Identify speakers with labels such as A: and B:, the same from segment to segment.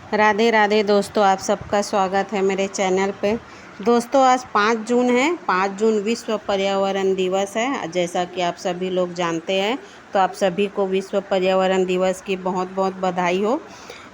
A: राधे राधे दोस्तों, आप सबका स्वागत है मेरे चैनल पे। दोस्तों आज 5 जून है। 5 जून विश्व पर्यावरण दिवस है। जैसा कि आप सभी लोग जानते हैं, तो आप सभी को विश्व पर्यावरण दिवस की बहुत बहुत बधाई हो।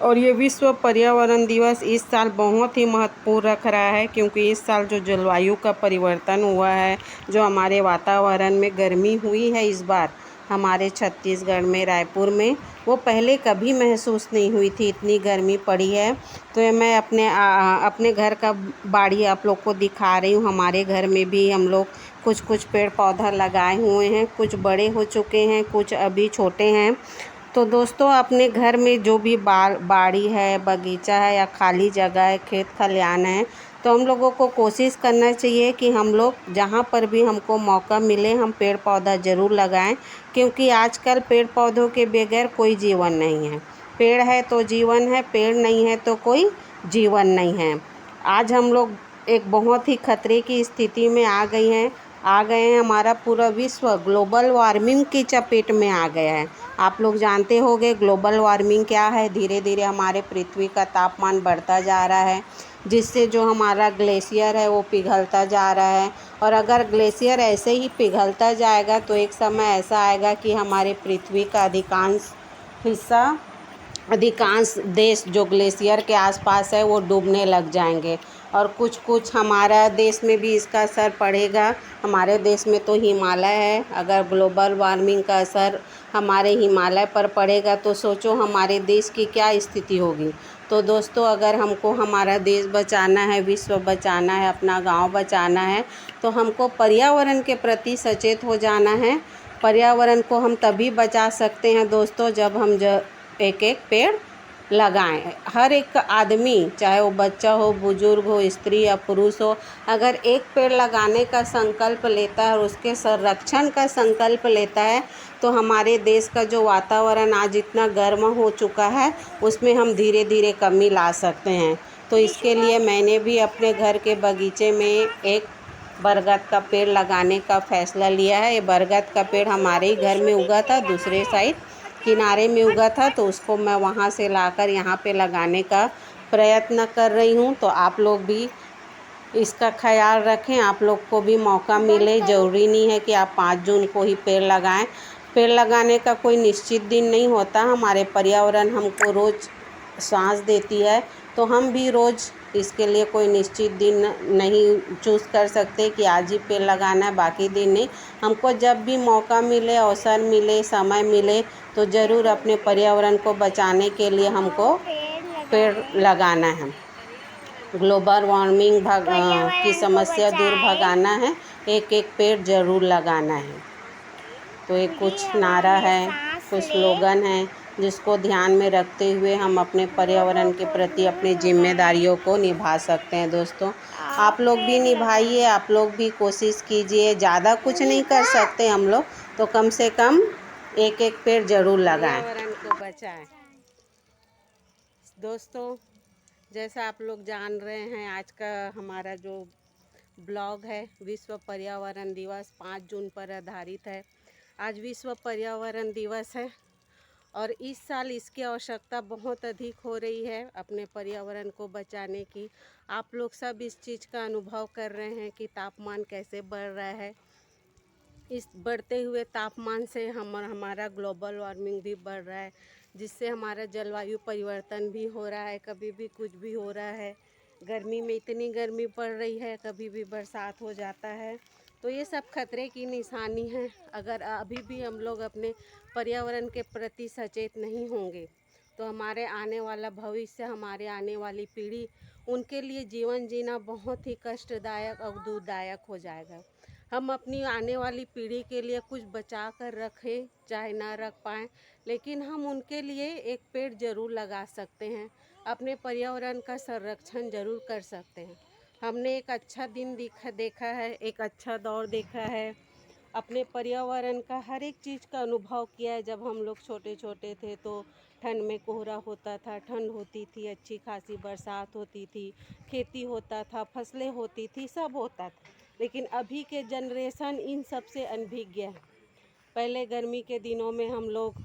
A: और ये विश्व पर्यावरण दिवस इस साल बहुत ही महत्वपूर्ण रख रहा है, क्योंकि इस साल जो जलवायु का परिवर्तन हुआ है, जो हमारे वातावरण में गर्मी हुई है इस बार हमारे छत्तीसगढ़ में, रायपुर में, वो पहले कभी महसूस नहीं हुई थी। इतनी गर्मी पड़ी है। तो ये मैं अपने घर का बाड़ी आप लोग को दिखा रही हूँ। हमारे घर में भी हम लोग कुछ कुछ पेड़ पौधा लगाए हुए हैं। कुछ बड़े हो चुके हैं, कुछ अभी छोटे हैं। तो दोस्तों अपने घर में जो भी बाड़ी है, बगीचा है या खाली जगह है, खेत खलिहान है, तो हम लोगों को कोशिश करना चाहिए कि हम लोग जहाँ पर भी हमको मौका मिले हम पेड़ पौधा ज़रूर लगाएं, क्योंकि आजकल पेड़ पौधों के बगैर कोई जीवन नहीं है। पेड़ है तो जीवन है, पेड़ नहीं है तो कोई जीवन नहीं है। आज हम लोग एक बहुत ही खतरे की स्थिति में आ गए हैं। हमारा पूरा विश्व ग्लोबल वार्मिंग की चपेट में आ गया है। आप लोग जानते होंगे ग्लोबल वार्मिंग क्या है। धीरे धीरे हमारे पृथ्वी का तापमान बढ़ता जा रहा है, जिससे जो हमारा ग्लेशियर है वो पिघलता जा रहा है। और अगर ग्लेशियर ऐसे ही पिघलता जाएगा तो एक समय ऐसा आएगा कि हमारे पृथ्वी का अधिकांश देश जो ग्लेशियर के आसपास है वो डूबने लग जाएंगे। और कुछ कुछ हमारा देश में भी इसका असर पड़ेगा। हमारे देश में तो हिमालय है। अगर ग्लोबल वार्मिंग का असर हमारे हिमालय पर पड़ेगा तो सोचो हमारे देश की क्या स्थिति होगी। तो दोस्तों अगर हमको हमारा देश बचाना है, विश्व बचाना है, अपना गांव बचाना है, तो हमको पर्यावरण के प्रति सचेत हो जाना है। पर्यावरण को हम तभी बचा सकते हैं दोस्तों जब हम एक एक पेड़ लगाएं। हर एक आदमी, चाहे वो बच्चा हो, बुजुर्ग हो, स्त्री या पुरुष हो, अगर एक पेड़ लगाने का संकल्प लेता है और उसके संरक्षण का संकल्प लेता है, तो हमारे देश का जो वातावरण आज इतना गर्म हो चुका है उसमें हम धीरे धीरे कमी ला सकते हैं। तो इसके लिए मैंने भी अपने घर के बगीचे में एक बरगद का पेड़ लगाने का फ़ैसला लिया है। ये बरगद का पेड़ हमारे ही घर में उगा था, दूसरे साइड किनारे में उगा था, तो उसको मैं वहाँ से लाकर यहाँ पे लगाने का प्रयत्न कर रही हूँ। तो आप लोग भी इसका ख्याल रखें। आप लोग को भी मौका मिले, ज़रूरी नहीं है कि आप 5 जून को ही पेड़ लगाएं। पेड़ लगाने का कोई निश्चित दिन नहीं होता। हमारे पर्यावरण हमको रोज़ सांस देती है, तो हम भी रोज़ इसके लिए कोई निश्चित दिन नहीं चूज़ कर सकते कि आज ही पेड़ लगाना है, बाकी दिन नहीं। हमको जब भी मौका मिले, अवसर मिले, समय मिले, तो ज़रूर अपने पर्यावरण को बचाने के लिए हमको पेड़ लगाना है। ग्लोबल वार्मिंग की समस्या दूर भगाना है, एक एक पेड़ ज़रूर लगाना है। तो ये कुछ नारा है, कुछ स्लोगन है, जिसको ध्यान में रखते हुए हम अपने पर्यावरण के प्रति अपनी जिम्मेदारियों को निभा सकते हैं। दोस्तों आप लोग भी निभाइए, आप लोग भी कोशिश कीजिए। ज़्यादा कुछ नहीं कर सकते हम लोग, तो कम से कम एक एक पेड़ ज़रूर लगाएं, पर्यावरण को बचाएं। दोस्तों जैसा आप लोग जान रहे हैं, आज का हमारा जो ब्लॉग है विश्व पर्यावरण दिवस 5 जून पर आधारित है। आज विश्व पर्यावरण दिवस है और इस साल इसकी आवश्यकता बहुत अधिक हो रही है अपने पर्यावरण को बचाने की। आप लोग सब इस चीज़ का अनुभव कर रहे हैं कि तापमान कैसे बढ़ रहा है। इस बढ़ते हुए तापमान से हमारा ग्लोबल वार्मिंग भी बढ़ रहा है, जिससे हमारा जलवायु परिवर्तन भी हो रहा है। कभी भी कुछ भी हो रहा है। गर्मी में इतनी गर्मी पड़ रही है, कभी भी बरसात हो जाता है। तो ये सब खतरे की निशानी है। अगर अभी भी हम लोग अपने पर्यावरण के प्रति सचेत नहीं होंगे, तो हमारे आने वाला भविष्य, हमारे आने वाली पीढ़ी, उनके लिए जीवन जीना बहुत ही कष्टदायक और दुखदायक हो जाएगा। हम अपनी आने वाली पीढ़ी के लिए कुछ बचा कर रखें, चाहे ना रख पाएँ, लेकिन हम उनके लिए एक पेड़ ज़रूर लगा सकते हैं। अपने पर्यावरण का संरक्षण ज़रूर कर सकते हैं। हमने एक अच्छा दिन देखा है, एक अच्छा दौर देखा है। अपने पर्यावरण का हर एक चीज़ का अनुभव किया है। जब हम लोग छोटे छोटे थे तो ठंड में कोहरा होता था, ठंड होती थी, अच्छी खासी बरसात होती थी, खेती होता था, फसलें होती थी, सब होता था। लेकिन अभी के जनरेशन इन सब से अनभिज्ञ है। पहले गर्मी के दिनों में हम लोग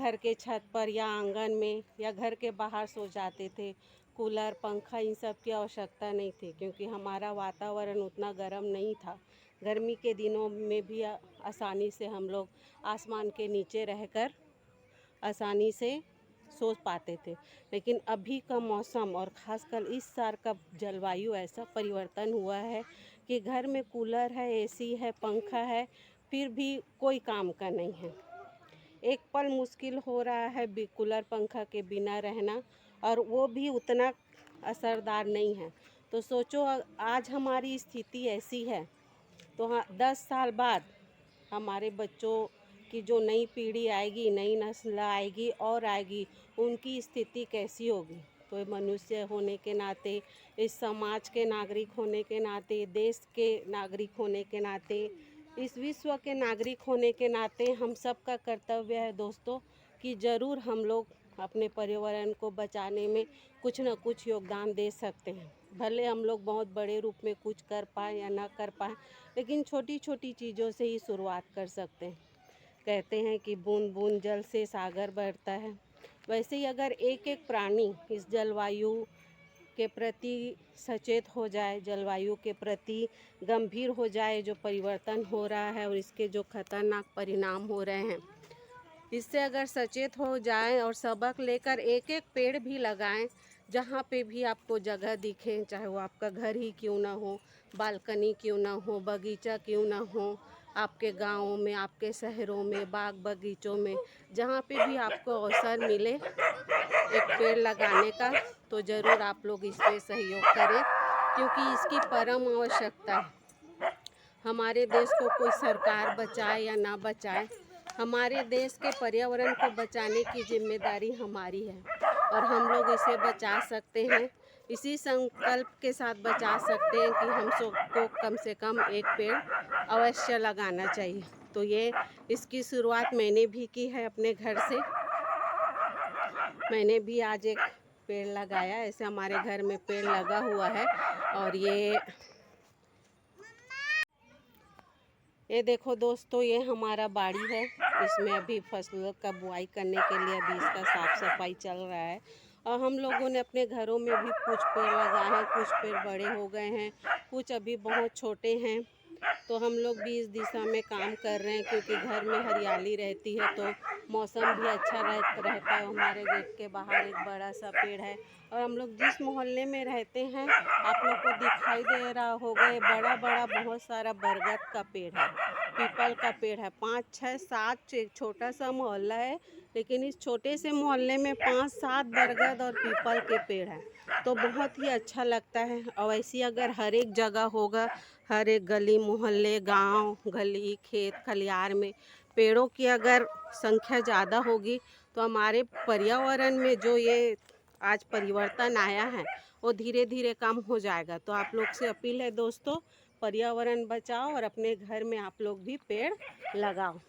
A: घर के छत पर या आंगन में या घर के बाहर सो जाते थे। कूलर, पंखा इन सब की आवश्यकता नहीं थी, क्योंकि हमारा वातावरण उतना गर्म नहीं था। गर्मी के दिनों में भी आसानी से हम लोग आसमान के नीचे रहकर आसानी से सो पाते थे। लेकिन अभी का मौसम और ख़ासकर इस साल का जलवायु ऐसा परिवर्तन हुआ है कि घर में कूलर है, एसी है, पंखा है, फिर भी कोई काम का नहीं है। एक पल मुश्किल हो रहा है कूलर पंखा के बिना रहना, और वो भी उतना असरदार नहीं है। तो सोचो आज हमारी स्थिति ऐसी है, तो हाँ 10 साल बाद हमारे बच्चों की जो नई पीढ़ी आएगी, नई नस्ल आएगी और आएगी, उनकी स्थिति कैसी होगी। तो मनुष्य होने के नाते, इस समाज के नागरिक होने के नाते, देश के नागरिक होने के नाते, इस विश्व के नागरिक होने के नाते हम सब का कर्तव्य है दोस्तों कि ज़रूर हम लोग अपने पर्यावरण को बचाने में कुछ न कुछ योगदान दे सकते हैं। भले हम लोग बहुत बड़े रूप में कुछ कर पाएँ या ना कर पाएँ, लेकिन छोटी छोटी चीज़ों से ही शुरुआत कर सकते हैं। कहते हैं कि बूंद बूंद जल से सागर बढ़ता है। वैसे ही अगर एक एक प्राणी इस जलवायु के प्रति सचेत हो जाए, जलवायु के प्रति गंभीर हो जाए, जो परिवर्तन हो रहा है और इसके जो खतरनाक परिणाम हो रहे हैं, इससे अगर सचेत हो जाएं और सबक लेकर एक एक पेड़ भी लगाएं, जहाँ पे भी आपको जगह दिखे, चाहे वो आपका घर ही क्यों ना हो, बालकनी क्यों ना हो, बगीचा क्यों ना हो, आपके गाँव में, आपके शहरों में, बाग बगीचों में, जहाँ पे भी आपको अवसर मिले एक पेड़ लगाने का, तो ज़रूर आप लोग इसमें सहयोग करें, क्योंकि इसकी परम आवश्यकता है। हमारे देश को कोई सरकार बचाए या ना बचाए, हमारे देश के पर्यावरण को बचाने की जिम्मेदारी हमारी है, और हम लोग इसे बचा सकते हैं। इसी संकल्प के साथ बचा सकते हैं कि हम सबको कम से कम एक पेड़ अवश्य लगाना चाहिए। तो ये इसकी शुरुआत मैंने भी की है अपने घर से। मैंने भी आज एक पेड़ लगाया। ऐसे हमारे घर में पेड़ लगा हुआ है, और ये देखो दोस्तों, ये हमारा बाड़ी है। इसमें अभी फसलों का बुआई करने के लिए अभी इसका साफ सफाई चल रहा है। और हम लोगों ने अपने घरों में भी कुछ पेड़ लगाए हैं, कुछ पेड़ बड़े हो गए हैं, कुछ अभी बहुत छोटे हैं। तो हम लोग भी इस दिशा में काम कर रहे हैं, क्योंकि घर में हरियाली रहती है तो मौसम भी अच्छा रहता है। हमारे गेट के बाहर एक बड़ा सा पेड़ है, और हम लोग जिस मोहल्ले में रहते हैं, आप लोग को दिखाई दे रहा होगा, ये बड़ा बड़ा बहुत सारा बरगद का पेड़ है, पीपल का पेड़ है। 5, 6, 7 एक छोटा सा मोहल्ला है, लेकिन इस छोटे से मोहल्ले में 5, 7 बरगद और पीपल के पेड़ हैं। तो बहुत ही अच्छा लगता है। और वैसे अगर हर एक जगह होगा, हर एक गली मोहल्ले, गांव, गली, खेत खलियार में पेड़ों की अगर संख्या ज़्यादा होगी, तो हमारे पर्यावरण में जो ये आज परिवर्तन आया है, वो धीरे धीरे कम हो जाएगा। तो आप लोग से अपील है दोस्तों, पर्यावरण बचाओ और अपने घर में आप लोग भी पेड़ लगाओ।